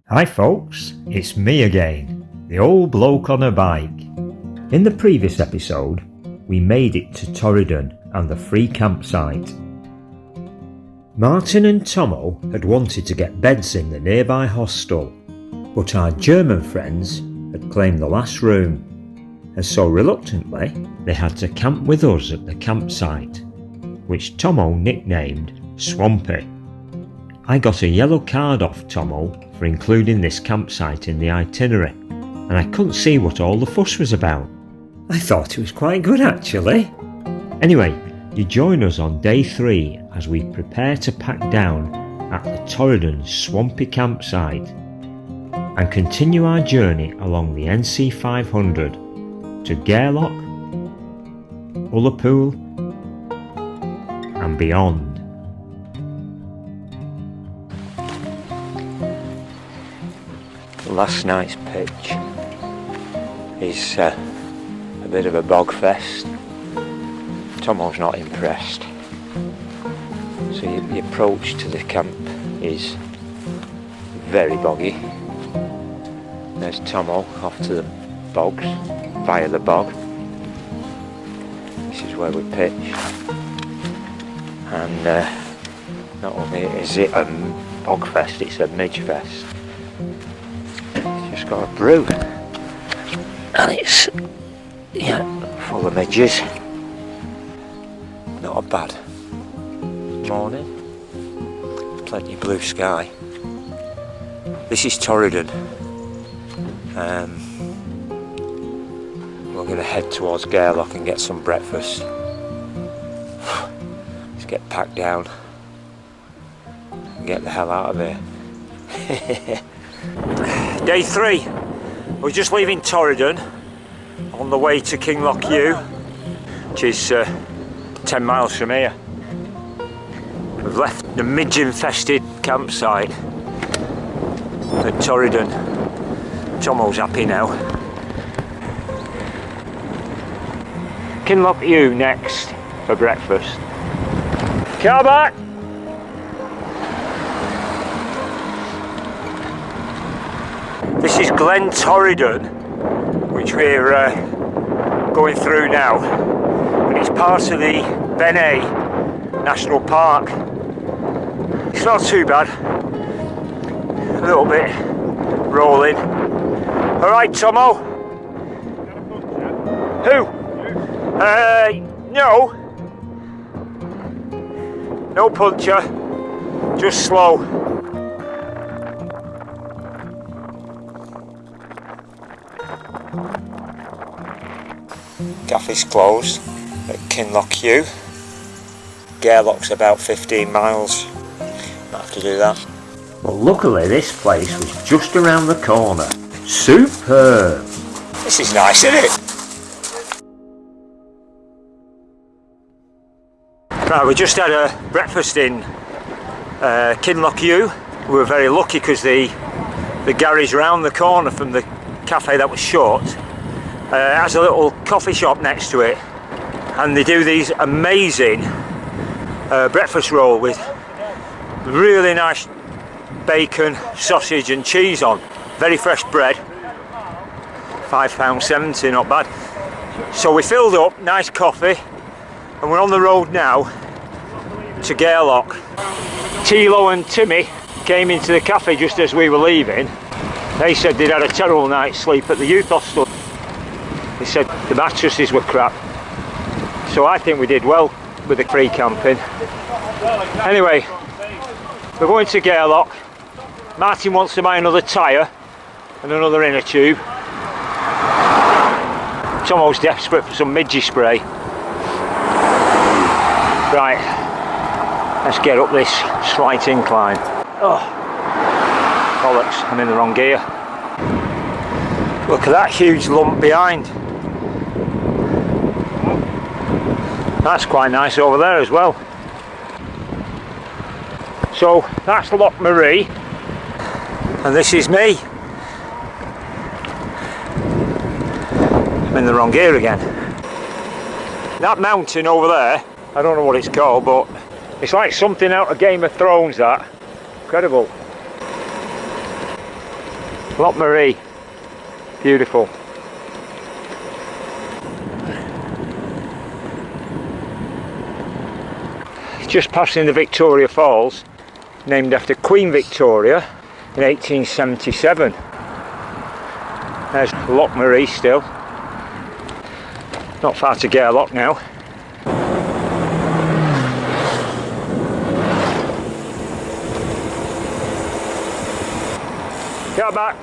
Hi folks, it's me again, the old bloke on a bike. In the previous episode, we made it to Torridon and the free campsite. Martin and Tomo had wanted to get beds in the nearby hostel, but our German friends had claimed the last room, and so reluctantly they had to camp with us at the campsite, which Tomo nicknamed Swampy. I got a yellow card off Tomo for including this campsite in the itinerary, and I couldn't see what all the fuss was about. I thought it was quite good actually. Anyway, you join us on day 3 as we prepare to pack down at the Torridon swampy campsite and continue our journey along the NC500 to Gairloch, Ullapool and beyond. Last night's pitch is a bit of a bog fest. Tomo's not impressed. So the approach to the camp is very boggy. There's Tomo off to the bogs, via the bog. This is where we pitch. And not only is it a bog fest, it's a midge fest. Got a brew and it's full of midges. Not a bad morning, plenty of blue sky. This is Torridon. We're going to head towards Gairloch and get some breakfast. Let's get packed down and get the hell out of here. Day 3, we're just leaving Torridon on the way to Kinlochewe, which is 10 miles from here. We've left the midge-infested campsite at Torridon. Tomo's happy now. Kinlochewe next for breakfast. Car back! This is Glen Torridon, which we're going through now, and it's part of the Bene National Park. It's not too bad, a little bit rolling. Alright Tomo? Who? No puncher, just slow. Cafe's closed at Kinlochewe. Gairloch's about 15 miles. Might have to do that. Well, luckily this place was just around the corner. Superb! This is nice, isn't it? Right, we just had a breakfast in Kinlochewe. We were very lucky because the garage round the corner from the cafe that was short has a little coffee shop next to it, and they do these amazing breakfast roll with really nice bacon, sausage and cheese on. Very fresh bread. £5.70, not bad. So we filled up, nice coffee, and we're on the road now to Gairloch. Tilo and Timmy came into the cafe just as we were leaving. They said they'd had a terrible night's sleep at the youth hostel. They said the mattresses were crap, so I think we did well with the free camping. Anyway, we're going to Gairloch. Martin wants to buy another tyre and another inner tube. Tomo's desperate for some midgy spray. Right, let's get up this slight incline. Oh, bollocks, I'm in the wrong gear. Look at that huge lump behind. That's quite nice over there as well. So that's Loch Marie, and this is me. I'm in the wrong gear again. That mountain over there, I don't know what it's called, but it's like something out of Game of Thrones, that. Incredible. Loch Marie, beautiful. Just passing the Victoria Falls, named after Queen Victoria in 1877. There's Loch Marie still. Not far to Gairloch now. Get back.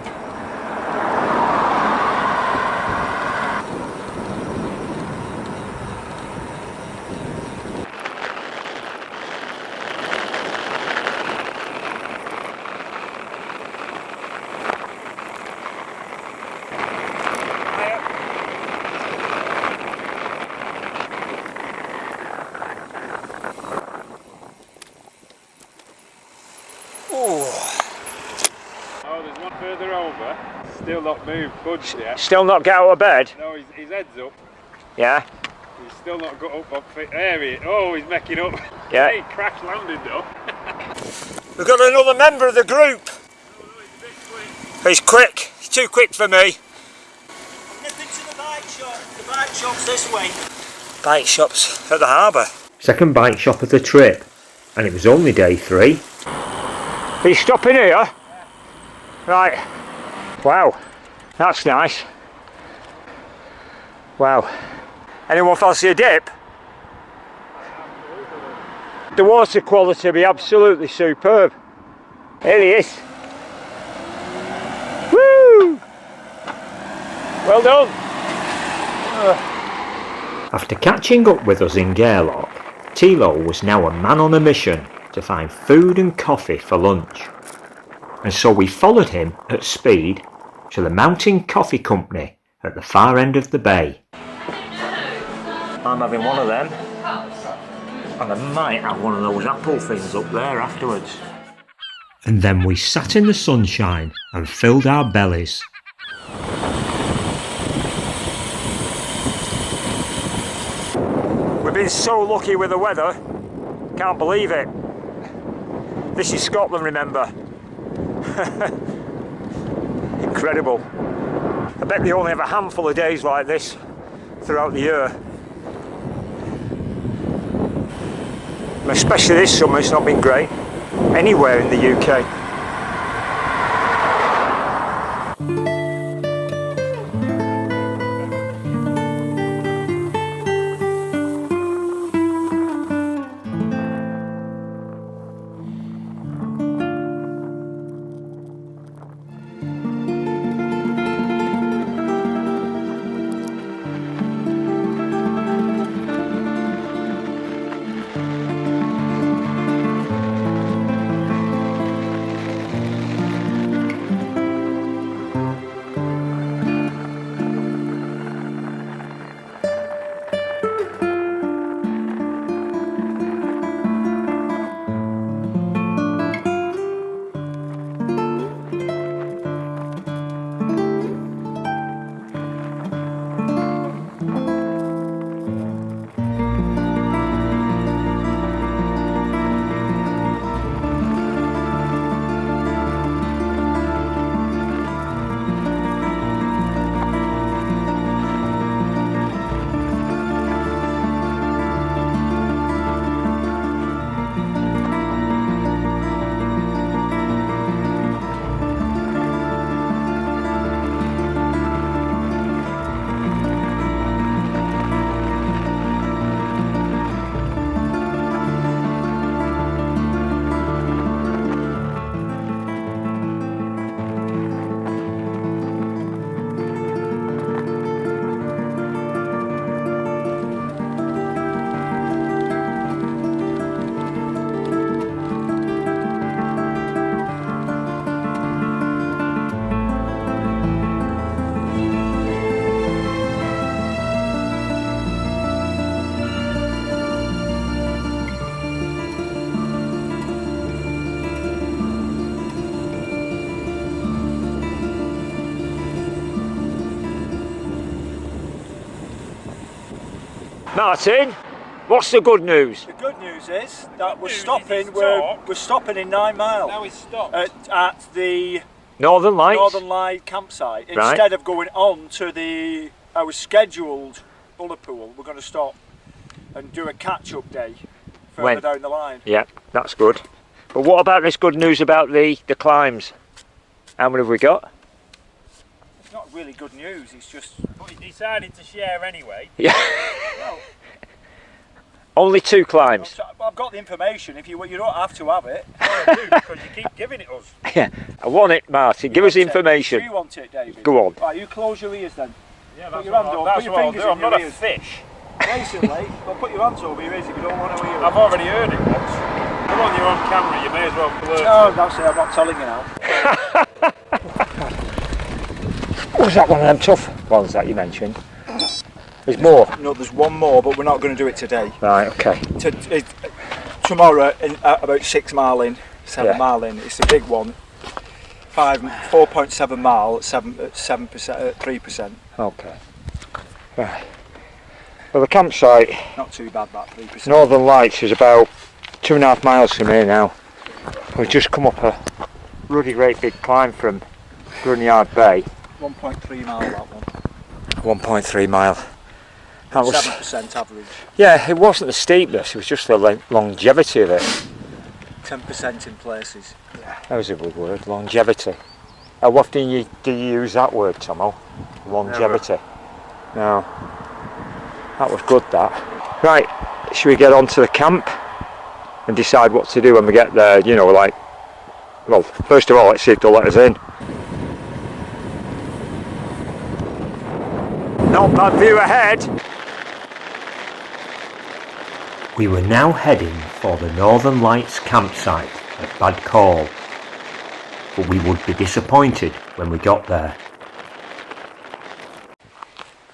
Further over, still not moved, budged yet. Still not get out of bed? No, his head's up. Yeah. He's still not got up on feet. There he is. Oh, he's making up. Yeah. He crash landed though. We've got another member of the group. Oh, no, he's a bit quick. He's quick. He's too quick for me. I'm nipping to the bike shop. The bike shop's this way. Bike shops at the harbour. Second bike shop of the trip, and it was only day 3. Are you stopping here? Right, wow, that's nice. Wow. Anyone fancy a dip? The water quality will be absolutely superb. Here he is. Woo! Well done. After catching up with us in Gairloch, Tilo was now a man on a mission to find food and coffee for lunch. And so we followed him at speed to the Mountain Coffee Company at the far end of the bay. I'm having one of them, and I might have one of those apple things up there afterwards. And then we sat in the sunshine and filled our bellies. We've been so lucky with the weather, can't believe it. This is Scotland, remember. Incredible. I bet they only have a handful of days like this throughout the year. And especially this summer, it's not been great anywhere in the UK. Martin, what's the good news? The good news is that we're stopping in 9 Mile. Now he's stopped. At the Northern Lights? Northern Light campsite. Right. Instead of going on to our scheduled Ullapool, we're going to stop and do a catch-up day further When? down the line. Yeah, that's good. But what about this good news about the climbs? How many have we got? It's not really good news, it's just... But he decided to share anyway. Yeah. Well, Only 2 climbs. I've got the information, if you don't have to have it. I do, because you keep giving it us. Yeah, I want it, Martin. Give us the information. Do you want it, David? Go on. Right, you close your ears then. Yeah, Put that's your what hand I'll, up, that's put your what I'll fingers do. in I'm your not a ears. fish. Basically, well, put your hands over your ears if you don't want to hear it. I've already heard it once. Come on, you're on camera, you may as well blurt. No, that's it, I'm not telling you now. Was that one of them tough ones that you mentioned? There's more. No, there's one more, but we're not going to do it today. Right, okay. Tomorrow, about 6 mile in, 7 mile in, it's a big one. 4.7 mile at 7%, 3%. Okay. Right. Well, the campsite, Not too bad, that 3%. Northern Lights, is about 2.5 miles from here now. We've just come up a ruddy great big climb from Grunyard Bay. 1.3 mile that one. 1.3 mile. That was, 7% average. yeah, it wasn't the steepness, it was just the longevity of it. 10% in places. That was a good word, longevity. How often do you use that word, Tomo? Longevity. No. That was good, that. Right, should we get on to the camp and decide what to do when we get there? You know, like, well, first of all, let's see if they'll let us in. Not bad view ahead. We were now heading for the Northern Lights campsite at Badcall, but we would be disappointed when we got there.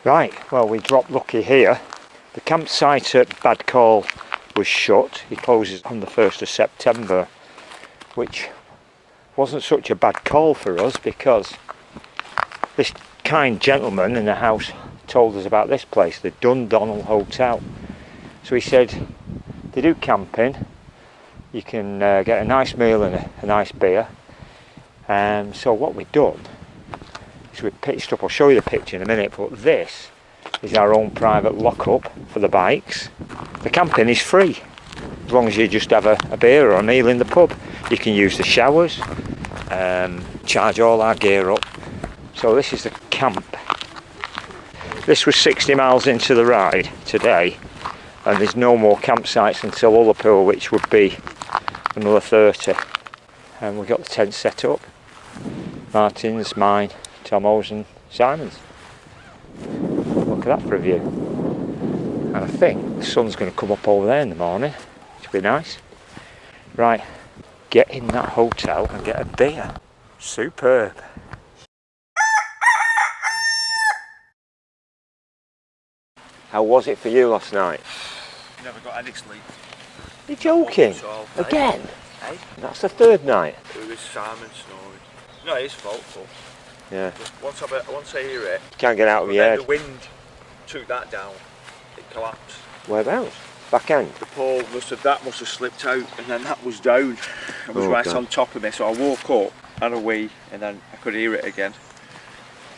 Right, well, we dropped lucky here. The campsite at Badcall was shut. It closes on the 1st of September, which wasn't such a bad call for us because this kind gentleman in the house told us about this place, the Dundonnell Hotel. So he said they do camping, you can get a nice meal and a nice beer. So what we've done is we pitched up, I'll show you the picture in a minute, but this is our own private lock-up for the bikes. The camping is free, as long as you just have a beer or a meal in the pub. You can use the showers, charge all our gear up. So this is the camp. This was 60 miles into the ride today, and there's no more campsites until Ullapool, which would be another 30. And we've got the tent set up. Martin's, mine, Tomo's and Simon's. Look at that for a view. And I think the sun's going to come up over there in the morning, which will be nice. Right, get in that hotel and get a beer. Superb. How was it for you last night? Never got any sleep. You're joking? Again? Hey? That's the 3rd night. It was Simon snoring. No, it's his fault. Yeah. Once I hear it, Can't get out of but your then head. the wind took that down. It collapsed. Whereabouts? Back end? The pole must have slipped out, and then that was down. It was Oh, right God. on top of me. So I woke up, had a wee, and then I could hear it again.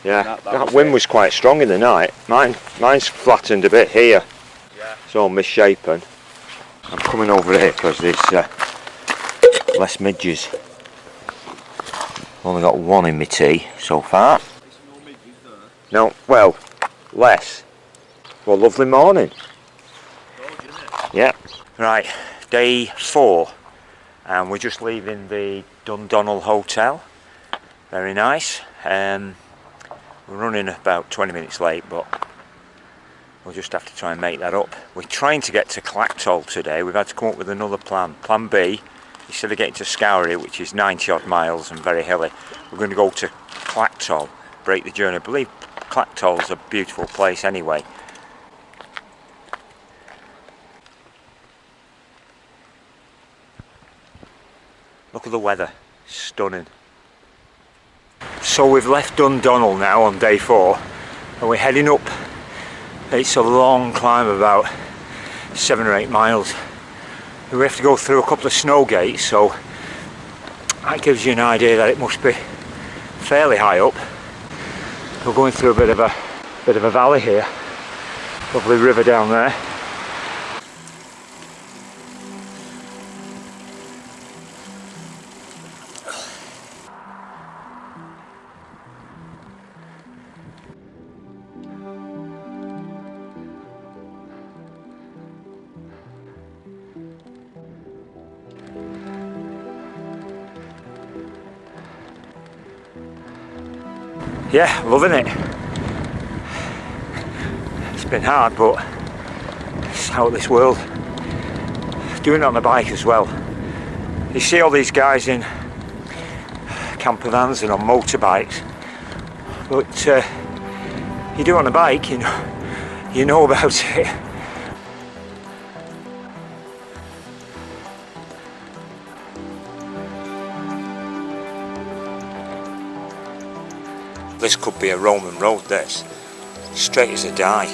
Yeah. That That was wind it. was quite strong in the night. Mine's flattened a bit here. Yeah. It's all misshapen. I'm coming over here because there's less midges. Only got one in my tea so far. No, well, less. Well, lovely morning. Yeah. Right, day 4, and we're just leaving the Dundonnell Hotel. Very nice. We're running about 20 minutes late, but we'll just have to try and make that up. We're trying to get to Clachtoll today. We've had to come up with another plan. Plan B, instead of getting to Scourie, which is 90 odd miles and very hilly, we're going to go to Clachtoll, break the journey. I believe Clachtoll's a beautiful place anyway. Look at the weather, stunning. So we've left Dundonnell now on day 4, and we're heading up. It's a long climb, about 7 or 8 miles. We have to go through a couple of snow gates, so that gives you an idea that it must be fairly high up. We're going through a bit of a valley here. Lovely river down there. Yeah, loving it. It's been hard, but it's out of this world. Doing it on the bike as well. You see all these guys in camper vans and on motorbikes, but you do it on a bike, you know about it. This could be a Roman road, this. Straight as a die.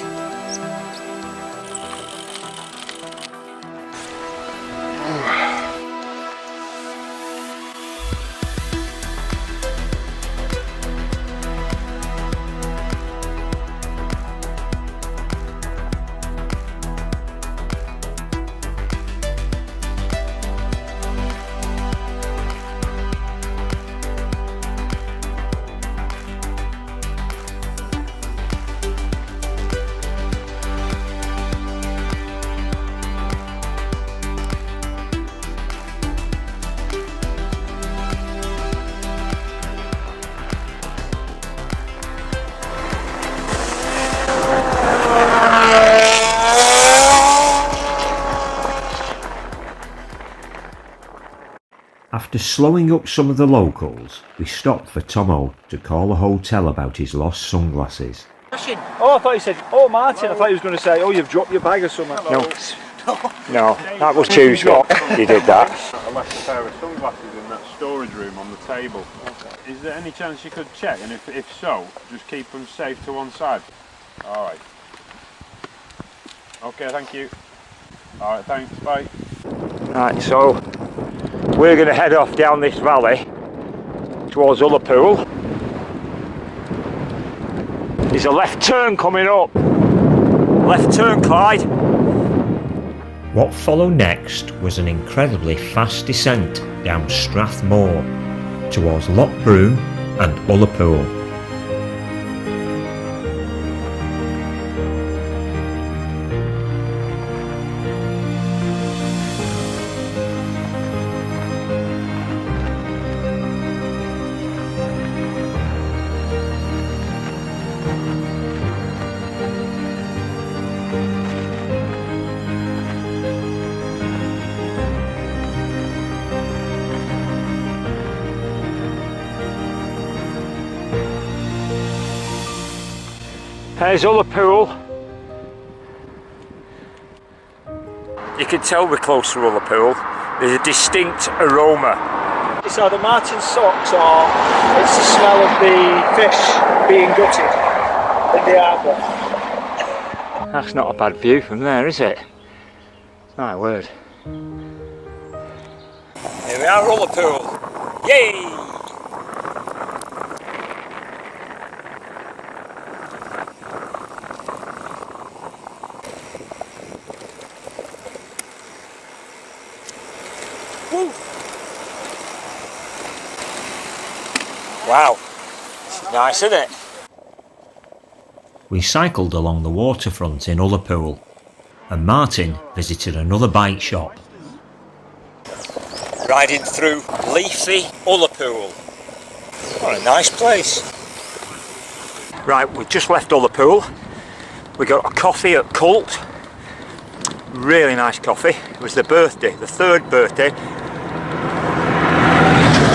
After slowing up some of the locals, we stopped for Tomo to call a hotel about his lost sunglasses. Oh, I thought he said, oh Martin, I thought he was going to say, oh you've dropped your bag or something. No, that was Tuesday. He did that. I left a pair of sunglasses in that storage room on the table. Okay. Is there any chance you could check? And if so, just keep them safe to one side. Alright. Okay, thank you. Alright, thanks, bye. Right, so we're going to head off down this valley towards Ullapool. There's a left turn coming up. Left turn, Clyde. What followed next was an incredibly fast descent down Strathmore towards Loch Broom and Ullapool. There's Ullapool. You can tell we're close to Ullapool. There's a distinct aroma. It's either Martin's socks or it's the smell of the fish being gutted in the harbour. That's not a bad view from there, is it? My word. Here we are, Ullapool. Yay! Woo. Wow, this is nice, isn't it? We cycled along the waterfront in Ullapool, and Martin visited another bike shop. Riding through leafy Ullapool. What a nice place. Right, we've just left Ullapool. We got a coffee at Cult. Really nice coffee. It was the birthday, the third birthday.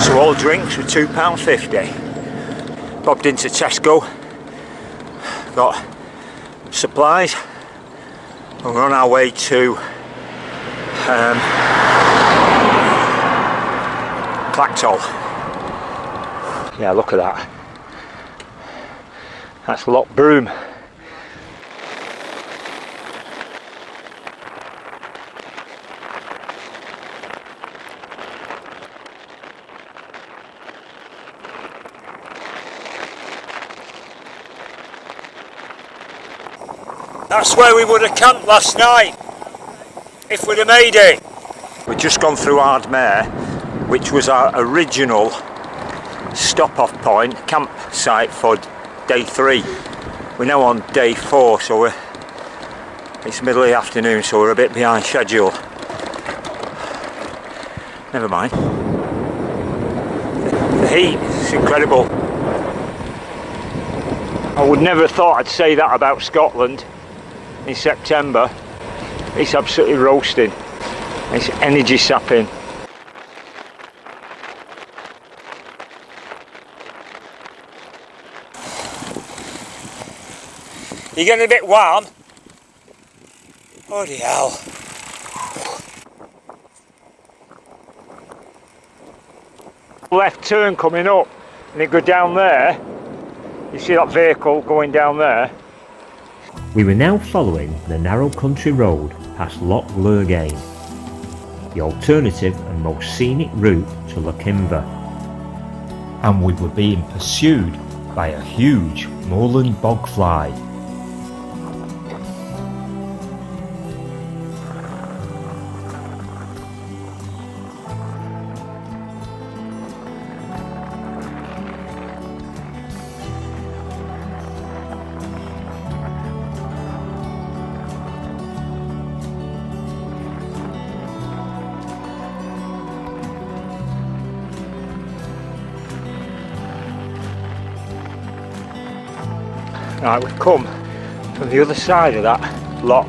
So all drinks were £2.50. Bobbed into Tesco. Got supplies. And we're on our way to Clachtoll. Yeah, look at that. That's Loch Broom. That's where we would have camped last night, if we'd have made it. We've just gone through Ardmere, which was our original stop-off point, campsite for day 3. We're now on day 4, so it's middle of the afternoon, so we're a bit behind schedule. Never mind. The heat is incredible. I would never have thought I'd say that about Scotland in September. It's absolutely roasting. It's energy sapping. You're getting a bit warm? Bloody hell. Left turn coming up, and it go down there. You see that vehicle going down there? We were now following the narrow country road past Loch Lurgain, the alternative and most scenic route to Lochimber, and we were being pursued by a huge moorland bogfly. Right, we've come from the other side of that loch,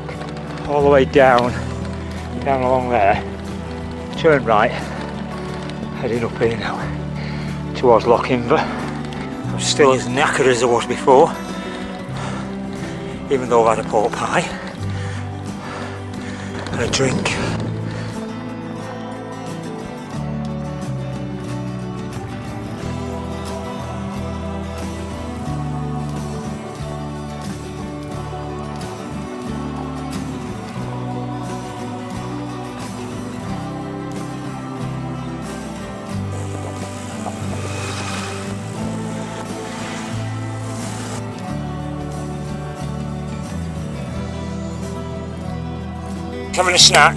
all the way down along there, turn right, heading up here now, towards Lochimber. I'm still as knackered as I was before, even though I've had a pork pie and a drink. Having a snack?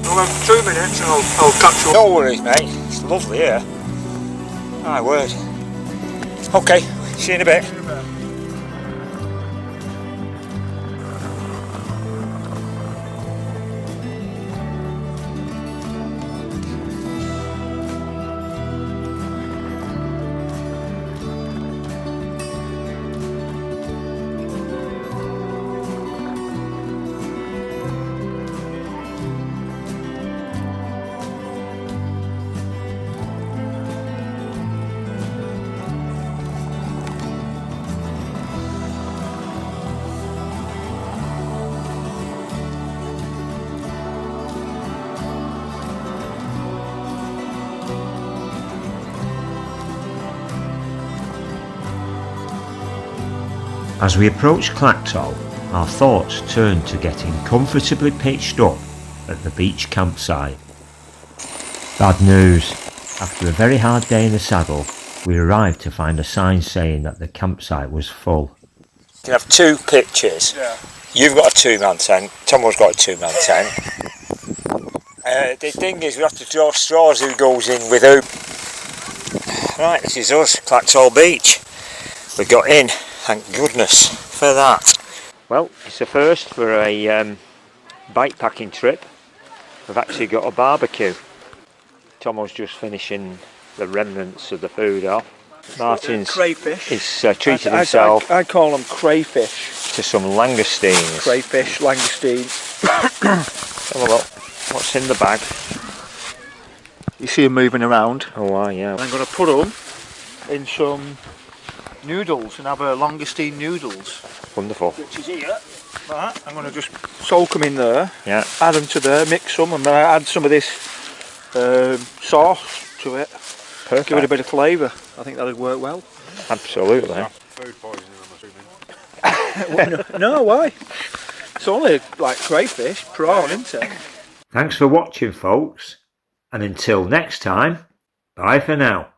Well, 2 minutes and I'll catch up. No worries, mate. It's lovely here. My word. Okay, see you in a bit. As we approached Clachtoll, our thoughts turned to getting comfortably pitched up at the beach campsite. Bad news. After a very hard day in the saddle, we arrived to find a sign saying that the campsite was full. You can have 2 pitches. Yeah. You've got a 2-man tent, Tomo's got a 2-man tent. The thing is, we have to draw straws who goes in with who. Right, this is us, Clachtoll Beach. We got in. Thank goodness for that. Well, it's a first for a bikepacking trip. We've actually got a barbecue. Tomo's just finishing the remnants of the food off. Martin's Crayfish. is treated himself I call them crayfish. to some langoustines. Crayfish, langoustine. Have a look. What's in the bag? You see them moving around. Oh, yeah. I'm going to put them in some noodles and have a langoustine noodles. Wonderful. Which is here. Right, I'm going to just soak them in there. Yeah. Add them to there, mix them, and then I add some of this sauce to it. Perfect. Give it a bit of flavour. I think that'd work well. Absolutely. Food poisoning, I'm assuming. No, why? It's only like crayfish, prawn, isn't it? Thanks for watching, folks, and until next time, bye for now.